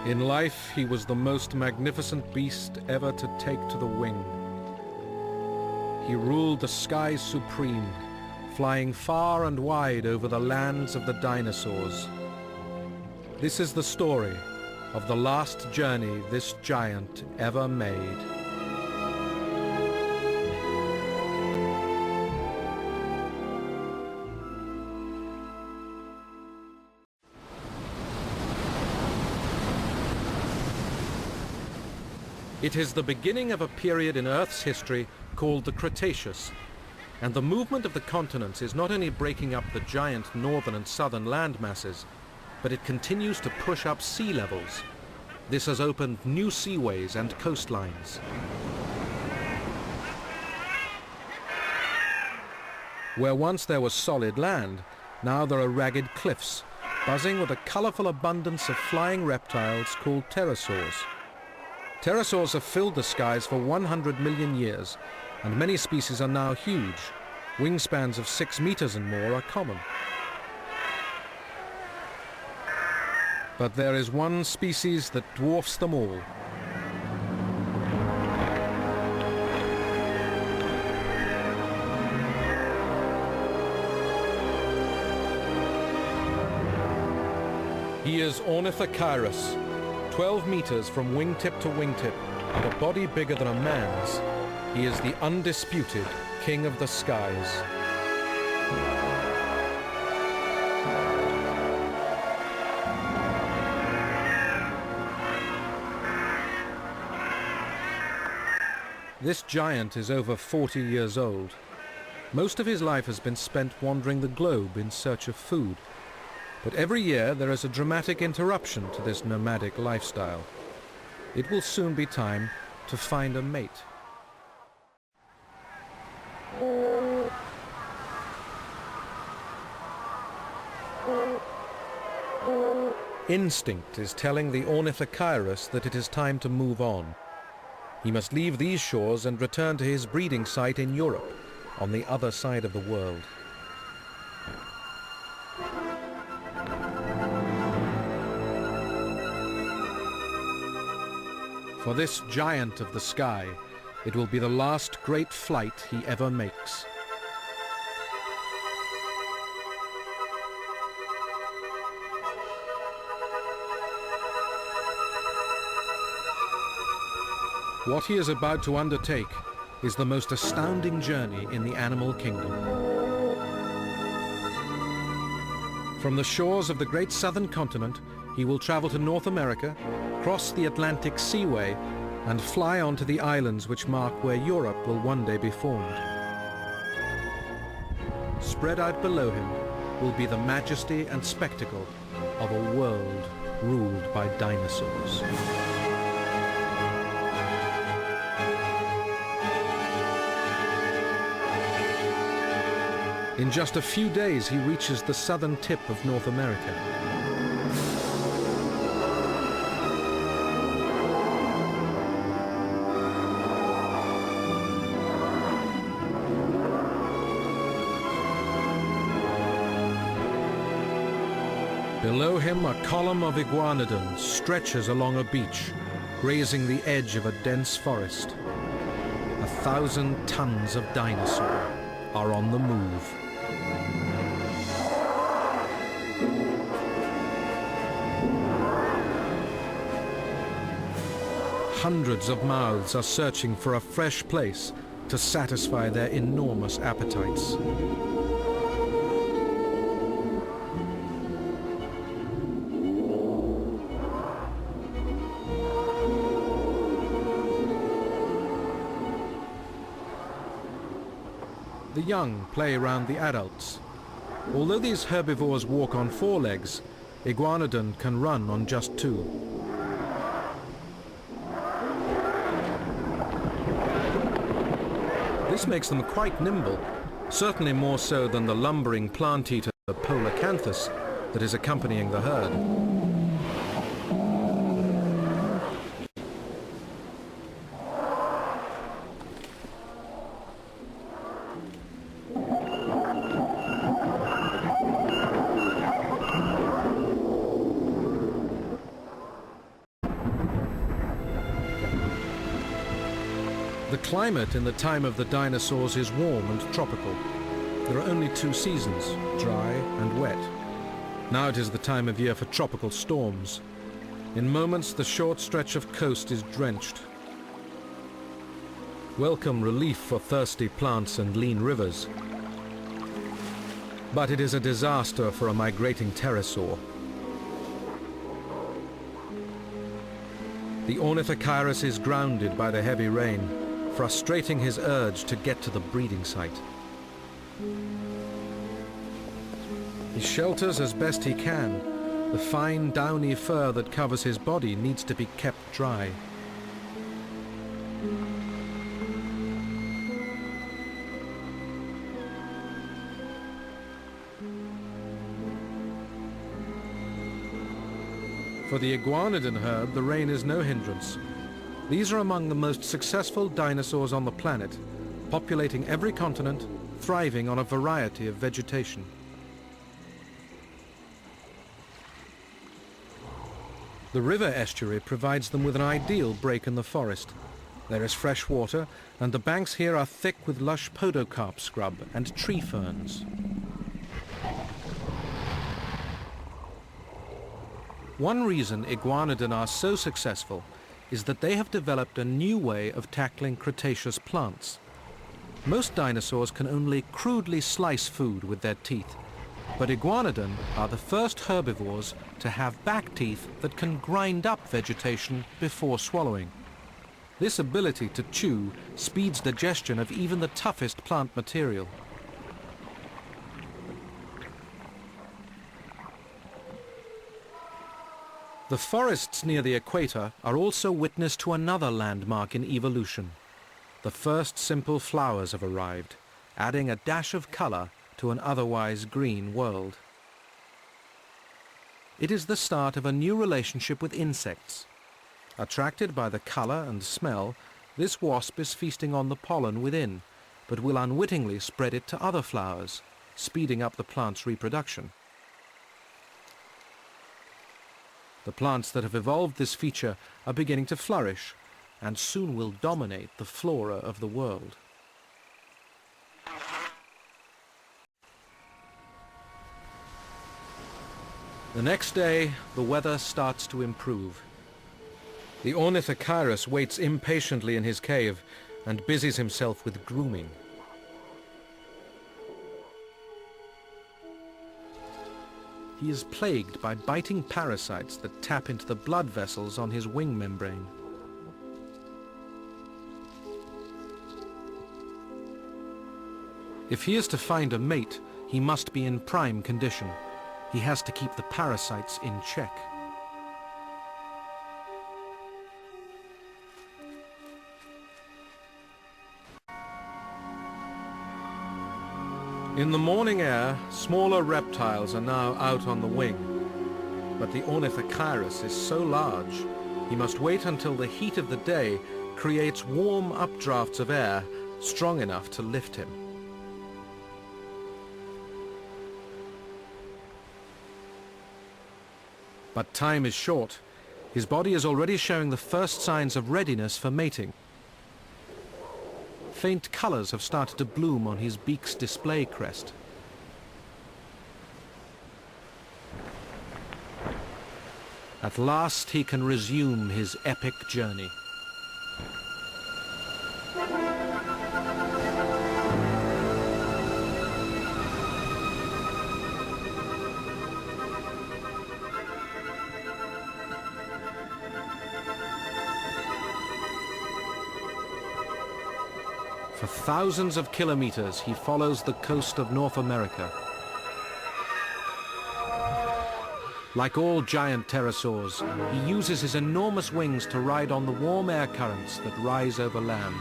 In life, he was the most magnificent beast ever to take to the wing. He ruled the skies supreme, flying far and wide over the lands of the dinosaurs. This is the story of the last journey this giant ever made. It is the beginning of a period in Earth's history called the Cretaceous, and the movement of the continents is not only breaking up the giant northern and southern land masses, but it continues to push up sea levels. This has opened new seaways and coastlines. Where once there was solid land, now there are ragged cliffs, buzzing with a colorful abundance of flying reptiles called pterosaurs. Pterosaurs have filled the skies for 100 million years, and many species are now huge. Wingspans of 6 meters and more are common. But there is one species that dwarfs them all. He is Ornithocheirus, 12 meters from wingtip to wingtip, and a body bigger than a man's. He is the undisputed king of the skies. This giant is over 40 years old. Most of his life has been spent wandering the globe in search of food. But every year there is a dramatic interruption to this nomadic lifestyle. It will soon be time to find a mate. Instinct is telling the Ornithocheirus that it is time to move on. He must leave these shores and return to his breeding site in Europe, on the other side of the world. For this giant of the sky, it will be the last great flight he ever makes. What he is about to undertake is the most astounding journey in the animal kingdom. From the shores of the great southern continent, he will travel to North America, cross the Atlantic Seaway, and fly on to the islands which mark where Europe will one day be formed. Spread out below him will be the majesty and spectacle of a world ruled by dinosaurs. In just a few days, he reaches the southern tip of North America. Below him, a column of iguanodons stretches along a beach, grazing the edge of a dense forest. 1,000 tons of dinosaur are on the move. Hundreds of mouths are searching for a fresh place to satisfy their enormous appetites. The young play around the adults. Although these herbivores walk on 4 legs, iguanodon can run on just 2. This makes them quite nimble, certainly more so than the lumbering plant-eater Polacanthus that is accompanying the herd. The climate in the time of the dinosaurs is warm and tropical. There are only two seasons, dry and wet. Now it is the time of year for tropical storms. In moments, the short stretch of coast is drenched. Welcome relief for thirsty plants and lean rivers. But it is a disaster for a migrating pterosaur. The Ornithocheirus is grounded by the heavy rain, frustrating his urge to get to the breeding site. He shelters as best he can. The fine, downy fur that covers his body needs to be kept dry. For the iguanodon herd, the rain is no hindrance. These are among the most successful dinosaurs on the planet, populating every continent, thriving on a variety of vegetation. The river estuary provides them with an ideal break in the forest. There is fresh water, and the banks here are thick with lush podocarp scrub and tree ferns. One reason iguanodon are so successful is that they have developed a new way of tackling Cretaceous plants. Most dinosaurs can only crudely slice food with their teeth, but iguanodon are the first herbivores to have back teeth that can grind up vegetation before swallowing. This ability to chew speeds digestion of even the toughest plant material. The forests near the equator are also witness to another landmark in evolution. The first simple flowers have arrived, adding a dash of color to an otherwise green world. It is the start of a new relationship with insects. Attracted by the color and smell, this wasp is feasting on the pollen within, but will unwittingly spread it to other flowers, speeding up the plant's reproduction. The plants that have evolved this feature are beginning to flourish and soon will dominate the flora of the world. The next day, the weather starts to improve. The Ornithocheirus waits impatiently in his cave and busies himself with grooming. He is plagued by biting parasites that tap into the blood vessels on his wing membrane. If he is to find a mate, he must be in prime condition. He has to keep the parasites in check. In the morning air, smaller reptiles are now out on the wing. But the Ornithocheirus is so large, he must wait until the heat of the day creates warm updrafts of air strong enough to lift him. But time is short. His body is already showing the first signs of readiness for mating. Faint colors have started to bloom on his beak's display crest. At last he can resume his epic journey. For thousands of kilometers, he follows the coast of North America. Like all giant pterosaurs, he uses his enormous wings to ride on the warm air currents that rise over land.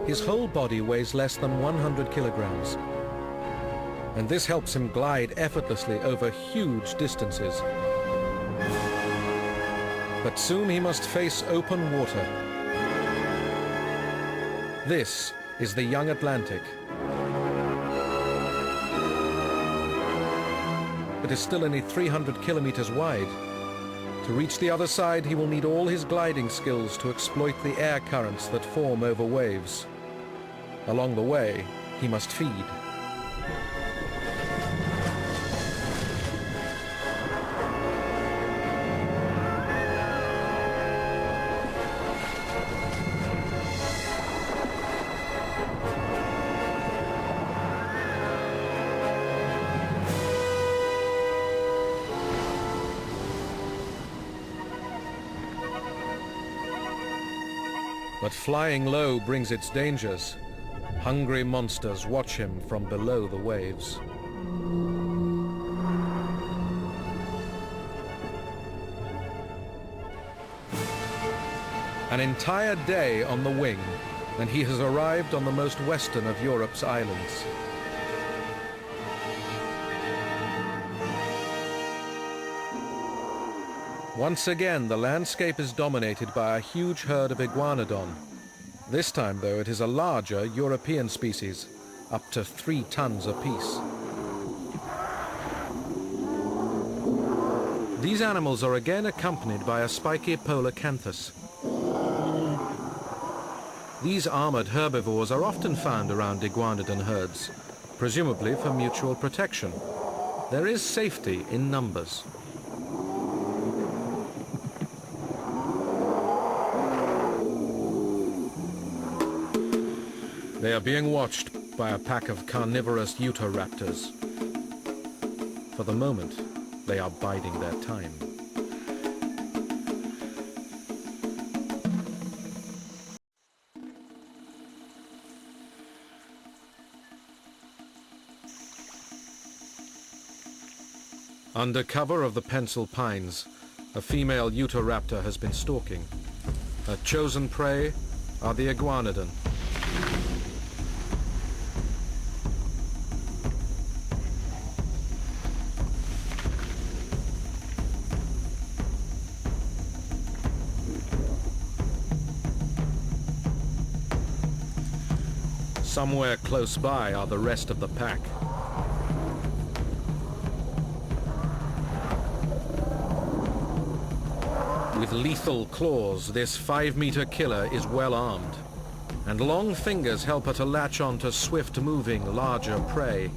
His whole body weighs less than 100 kilograms. And this helps him glide effortlessly over huge distances. But soon he must face open water. This is the young Atlantic. but is still only 300 kilometers wide. To reach the other side, he will need all his gliding skills to exploit the air currents that form over waves. Along the way, he must feed. But flying low brings its dangers. Hungry monsters watch him from below the waves. An entire day on the wing, and he has arrived on the most western of Europe's islands. Once again, the landscape is dominated by a huge herd of iguanodon. This time, though, it is a larger European species, up to 3 tons apiece. These animals are again accompanied by a spiky polacanthus. These armored herbivores are often found around iguanodon herds, presumably for mutual protection. There is safety in numbers. They are being watched by a pack of carnivorous raptors. For the moment, they are biding their time. Under cover of the pencil pines, a female Utahraptor has been stalking. Her chosen prey are the iguanodon. Somewhere close by are the rest of the pack. With lethal claws, this 5-meter killer is well armed, and long fingers help her to latch on to swift-moving, larger prey.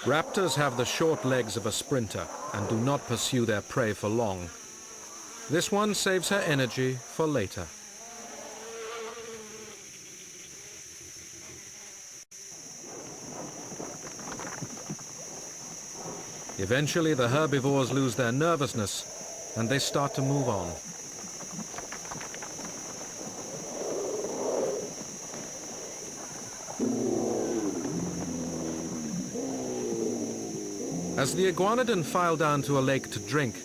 Raptors have the short legs of a sprinter and do not pursue their prey for long. This one saves her energy for later. Eventually, the herbivores lose their nervousness and they start to move on. As the iguanodon file down to a lake to drink,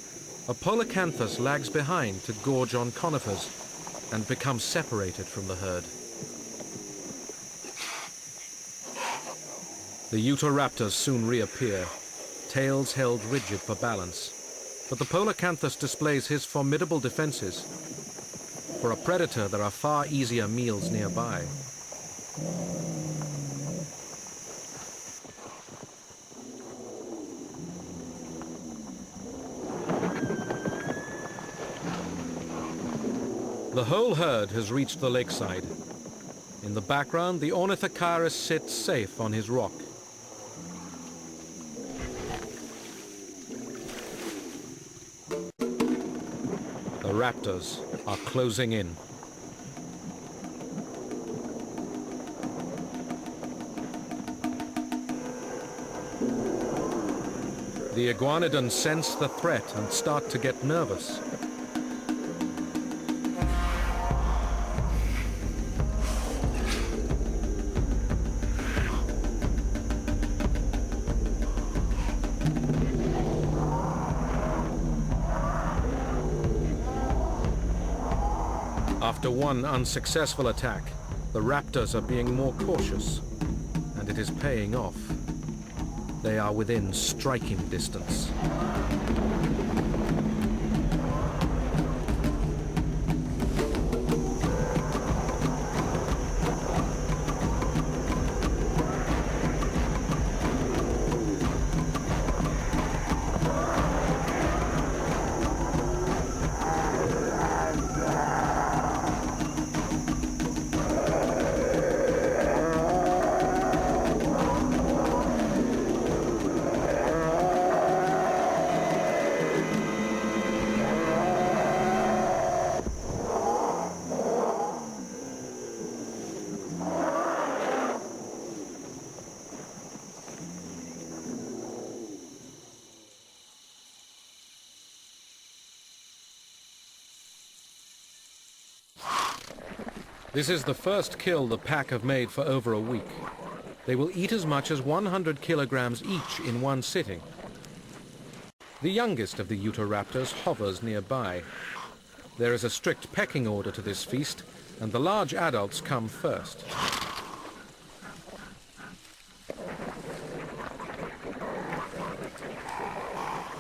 a polacanthus lags behind to gorge on conifers and becomes separated from the herd. The Utahraptors soon reappear, tails held rigid for balance. But the polacanthus displays his formidable defenses. For a predator, there are far easier meals nearby. The whole herd has reached the lakeside. In the background, the Ornithocheirus sits safe on his rock. The raptors are closing in. The iguanodons sense the threat and start to get nervous. After one unsuccessful attack, the raptors are being more cautious, and it is paying off. They are within striking distance. This is the first kill the pack have made for over a week. They will eat as much as 100 kilograms each in one sitting. The youngest of the Utahraptors hovers nearby. There is a strict pecking order to this feast, and the large adults come first.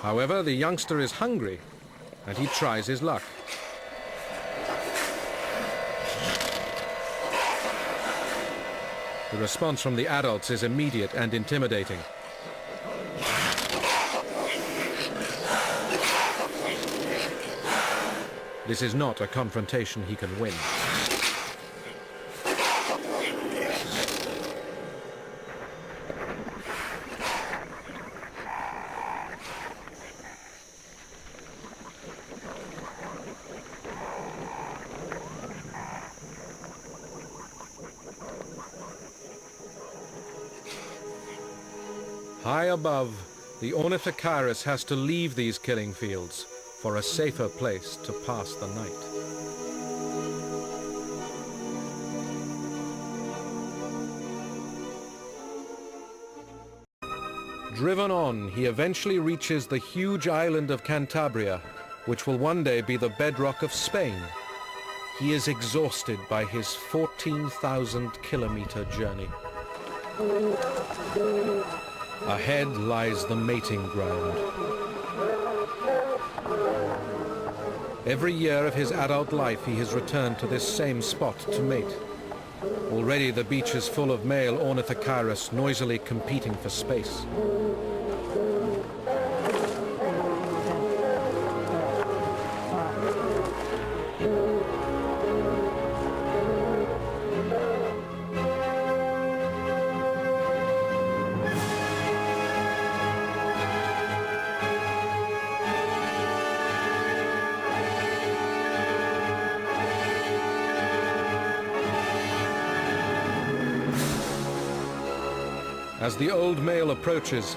However, the youngster is hungry, and he tries his luck. The response from the adults is immediate and intimidating. This is not a confrontation he can win. High above, the Ornithocheirus has to leave these killing fields for a safer place to pass the night. Driven on, he eventually reaches the huge island of Cantabria, which will one day be the bedrock of Spain. He is exhausted by his 14,000-kilometer journey. Ahead lies the mating ground. Every year of his adult life he has returned to this same spot to mate. Already the beach is full of male Ornithocheirus noisily competing for space. As the old male approaches,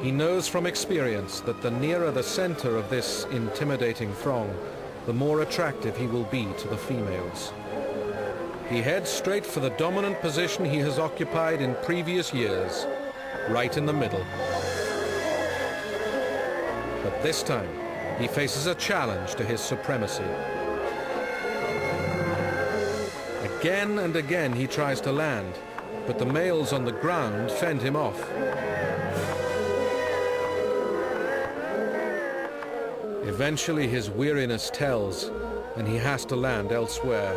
he knows from experience that the nearer the center of this intimidating throng, the more attractive he will be to the females. He heads straight for the dominant position he has occupied in previous years, right in the middle. But this time, he faces a challenge to his supremacy. Again and again he tries to land, but the males on the ground fend him off. Eventually his weariness tells, and he has to land elsewhere.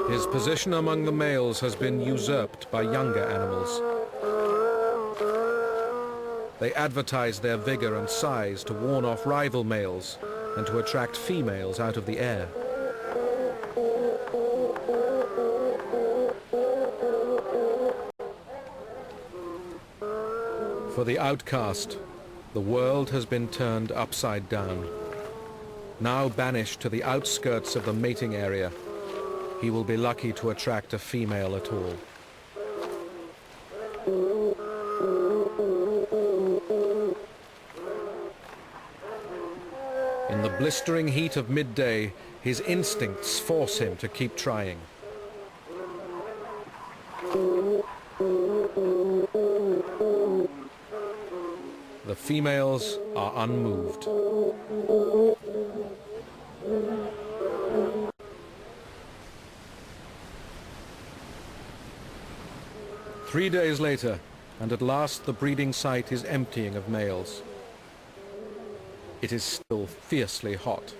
His position among the males has been usurped by younger animals. They advertise their vigor and size to warn off rival males and to attract females out of the air. For the outcast, The world has been turned upside down. Now banished to the outskirts of the mating area, he will be lucky to attract a female at all. In the blistering heat of midday, his instincts force him to keep trying. The females are unmoved. Three days later, and at last the breeding site is emptying of males. It is still fiercely hot.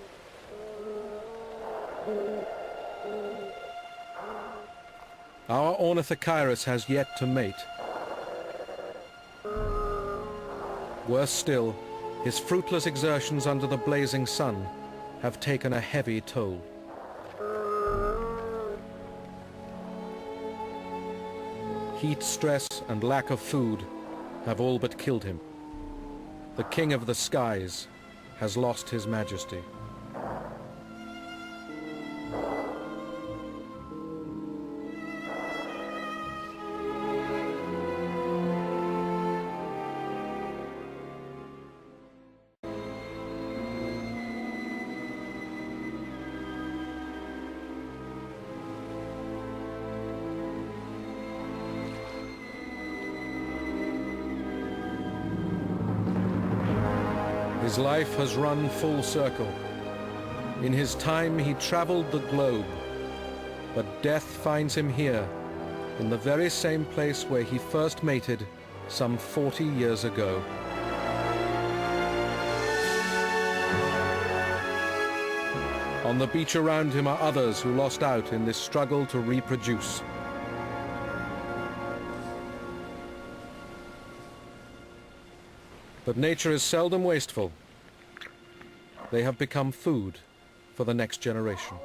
Our Ornithocheirus has yet to mate. Worse still, his fruitless exertions under the blazing sun have taken a heavy toll. Heat stress and lack of food have all but killed him. The king of the skies has lost his majesty. His life has run full circle. In his time he traveled the globe, but death finds him here, in the very same place where he first mated some 40 years ago. On the beach around him are others who lost out in this struggle to reproduce. But nature is seldom wasteful. They have become food for the next generation.